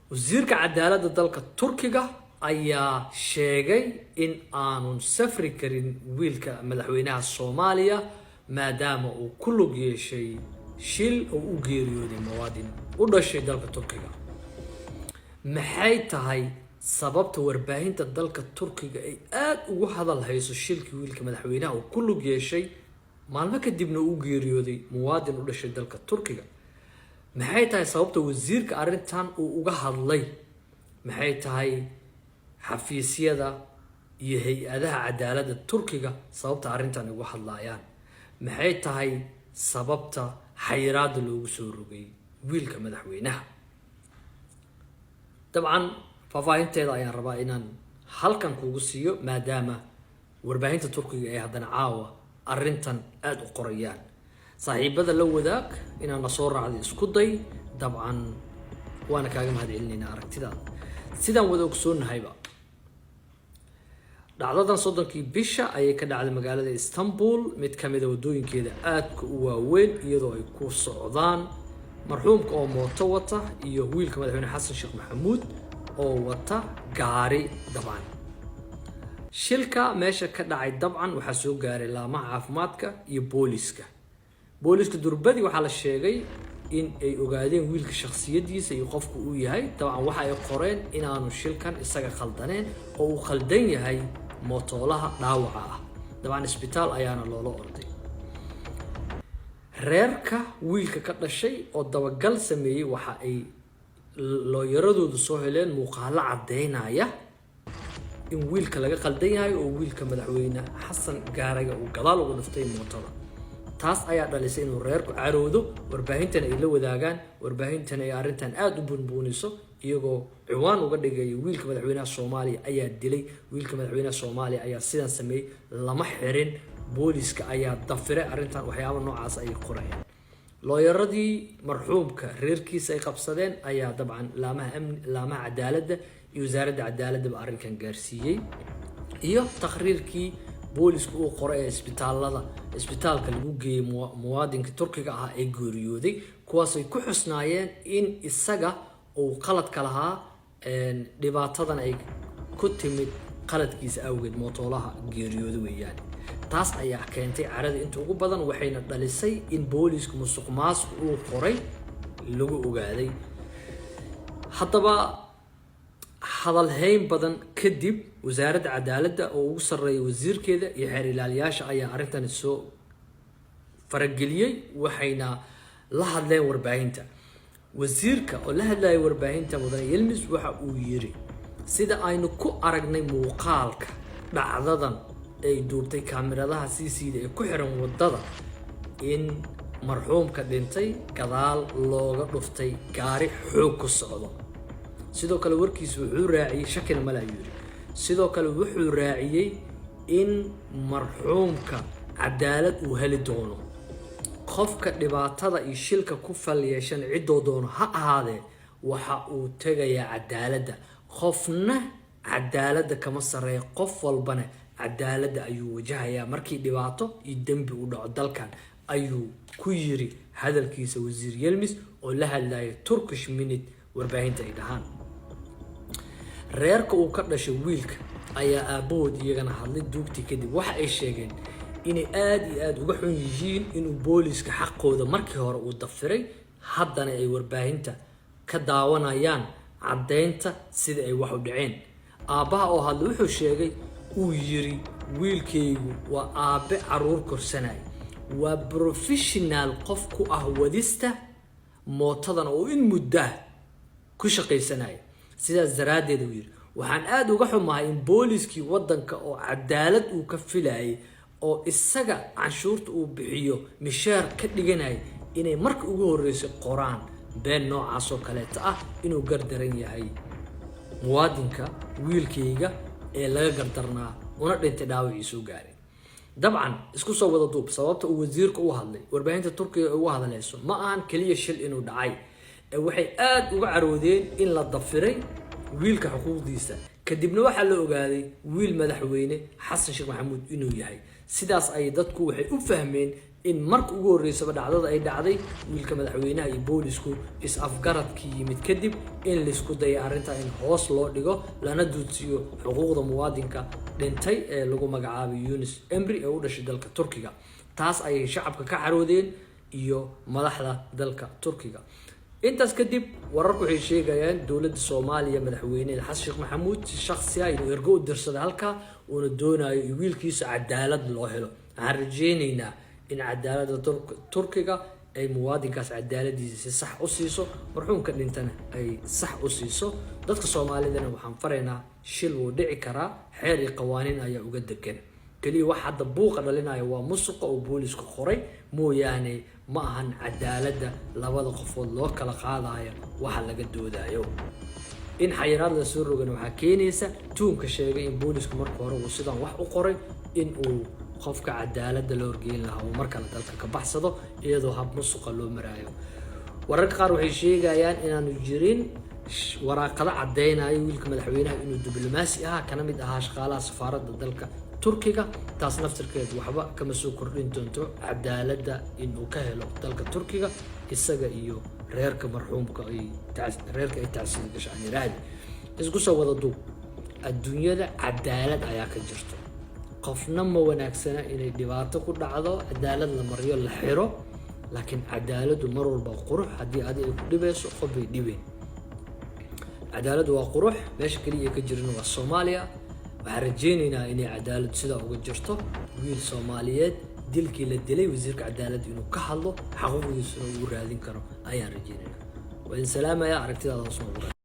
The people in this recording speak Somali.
wasiirka cadaaladda dalka Turkiga ayaa sheegay in aanun safri karin wiilka madaxweynaha Soomaaliya maadaama uu ku lug yeeshay shil oo u geeriyooday muwaadin u dhashay dalka Turkiga. maxay tahay sababta warbaahinta dalka Turkiga ay aad ugu hadal hayso shilkii wiilka madaxweynaha oo ku lug yeeshay maalmo kadibna uu geeriyooday muwaadin u dhashay dalka Turkiga? maxay tahay sababta wasiirka arrintan uu uga hadlay? maxay tahay xafiisyada iyo hay'adaha cadaaladda Turkiga sababta arrintan uga hadlayaan? maxay tahay sababta xayiraadda loogu soo rogay wiilka madaxweynaha? dabcan faafahinteeda ayaan rabaa inaan halkan kugu siiyo maadaama warbaahinta Turkiga ay haddana caawa arrintan aad u qorayaan. saaxiibada la wadaag inaan la soo raacday isku day. dabcan waana kaaga mahadcelinaynaa aragtidaada. sidaan wada ogsoonnahayba dhacdadan 30kii bisha ayay ka dhacday magaalada Istanbul, mid ka mid ah wadooyinkeeda aadka u waaweyn, iyadoo ay ku socdaan marxuumka oo mooto wata iyo wiilka madaxweyne xasan sheekh maxamuud oo wata gaari. dabcan shilka meesha ka dhacay dabcan waxaa soo gaaray laamaha caafimaadka iyo booliska durbadi waxaa la sheegay in ay ogaadeen wiilka shakhsiyadiisa iyo qofku uu yahay. dabcan waxa ay qoreen inaanu shilkan isaga khaldaneen oo uu khaldan yahay mootoolaha dhaawaca ah. dabcan isbitaal ayaana loola orday. reerka wiilka ka dhashay oo dabagal sameeyay waxa ay looyaradoodu soo heleen muuqaalo cadeynaya in wiilka laga khaldan yahay oo wiilka madaxweyne xasan gaariga uu gadaal ugu dhiftay mootada. taas ayaa dhalisay inuu reerku caroodo, warbaahintan ay la wadaagaan, warbaahintan ay arrintan aad u bunbuuniso iyagoo ciwaan uga dhigay wiilka madaxweynaha Soomaaliya ayaa dilay, wiilka madaxweynaha Soomaaliya ayaa sidan sameeyay, lama xirin, booliska ayaa dafiray arrintan. waxyaabo noocaas ay qorayaan. looyaradii marxuumka reerkiisa ay qabsadeen ayaa dabcan laamaha cadaaladda iyo wasaaradda cadaaladda arrinkan gaarsiiyay, iyo taqriirkii boolisku uu qoray ee isbitaalka lagu geeyay muwaadinka Turkiga ah ee geeriyooday, kuwaas ay ku xusnaayeen in isaga uu qalad ka lahaa, dhibaatadan ay ku timid qaladkiisa awgeed mootoolaha geeriyooday weeyaan. taas ayaa keentay carada inta ugu badan, waxayna dhalisay in boolisku musuqmaasuq uu qoray lagu ogaaday. haddaba hadal hayn badan kadib wasaaradda cadaaladda oo ugu sarreeya wasiirkeeda iyo xeer ilaaliyaasha ayaa arrintan soo farageliyay, waxayna la hadleen warbaahinta. wasiirka oo la hadlayay warbaahinta mudane Yilmaz waxa uu yiri sida aynu ku aragnay muuqaalka dhacdadan ay duubtay kaamiradaha CCTV ee ku xiran wadada in marxuumka dhintay gadaal looga dhuftay gaari xoog ku socdo. sidoo kale warkiisu wuxuu raaciyay shakina mala yiri. sidoo kale wuxuu raaciyay in marxuumka cadaalad uu heli doono. qofka dhibaatada iyo shilka ku fal yeeshan cidoo doono ha ahaadee waxa uu tagayaa cadaaladda. qofna cadaaladda kama sareeyo, qof walbana cadaaladda ayuu wajahayaa markii dhibaato iyo dambi u dhaco dalkan, ayuu ku yiri hadalkiisa wasiir Yilmaz oo la hadlayay Turkish Minute warbaahinta ay dhahaan. reerka uu ka dhashay wiilka ayaa aabahood iyagana hadlay duugtii kadib. waxa ay sheegeen inay aad iyo aad uga xun yihiin inuu booliska xaqooda markii hore uu dafiray, haddana ay warbaahinta ka daawanayaan caddeynta sida ay wax u dhaceen. aabbaha oo hadlay wuxuu sheegay uu yiri wiilkaygu waa aabe caruur korsanay, waa professional qof ku ah wadista mootadan oo in muddo ku shaqaysanay. sidaas daraadeed uu yiri waxaan aad uga xumahay in booliskii wadanka oo cadaalad uu ka filayay oo isaga canshuurta uu bixiyo mishaar ka dhiganay inay marka ugu horeysay qoraan been noocaas oo kale ah inuu gardaran yahay muwaadinka wiilkayga ee laga gardarnaa una dhintay dhaawaciisu gaaray. dabcan isku soo wada duub sababta uu wasiirku u hadlay warbaahinta Turkiga ugu hadlayso ma aan kaliya shil inuu dhacay, waxay aad uga caroodeen in la dafiray wiilka xuquuqdiisa. kadibna waxaa la ogaaday wiil madaxweyne xasan sheekh maxamuud inuu yahay. sidaas ay dadku waxay u fahmeen in marka ugu horeysaba dhacdada ay dhacday wiilka madaxweynaha iyo boolisku is afgaradkii yimid kadib in la isku dayay arrinta in hoos loo dhigo lana duudsiyo xuquuqda muwaadinka dhintay ee lagu magacaabay Yunus Emre ee u dhashay dalka Turkiga taas ay shacabka ka caroodeen iyo madaxda dalka Turkiga intaas kadib wararku waxay sheegayaan dawladda Soomaaliya madaxweynaha Xasan Sheekh Maxamuud si shakhsi ah inuu ergo u dirsaday halka oo doonayo in wiilkiisa cadaalad loo helo aan rajaynaynaa in cadaaladda Turkiga ay muwaadinkaas cadaaladiisa si sax u siiso marxuumka dhintana ay sax u siiso dadka Soomaalidana waxaan faraynaa shil uu dhici karaa xeer iyo qawaaniin ayaa uga degan kaliya wax hadda buuqa dhalinayo waa musuqa oo boolisku qoray mooyaane ma ahan cadaaladda labada qofood loo kala qaadayo waxa laga doodayo in xayiraad la soo rogan waxa keenaysa tuunka sheegay in boolisku markii hore uu sidaan wax u qoray in uu qofka cadaaladda loo horgeyn lahaa uu markale dalka ka baxsado iyadoo hab musuqa loo maraayo wararka qaar waxay sheegayaan inaanu jirin waraaqada cadeynaya wiilka madaxweynaha inuu diblomaasi ahaa kana mid ahaa shaqaalaha safaaradda dalka Turkiga taas naftirkeed waxba kama soo kordhin doonto cadaaladda inuu ka helo dalka Turkiga isaga iyo reerka marxuumka ay tacsiin gashaan raadi isku soo wada duub adduunyada cadaalad ayaa ka jirto qofna ma wanaagsana inay dhibaato ku dhacdo cadaalad la mariyo la xiro laakiin cadaaladdu mar walba qurux haddii adiga ku dhibayso qof bay dhibeen cadaaladdu waa qurux meesha kaliya ka jirna waa Soomaaliya waxaan rajaynaynaa inay cadaalad sidaa uga jirto wiil Soomaaliyeed dilkii la dilay wasiirka cadaaladda inuu ka hadlo xaquuqdiisana uu raadin karo ayaan rajaynaynaa waan salaamayaa aragtidaada soo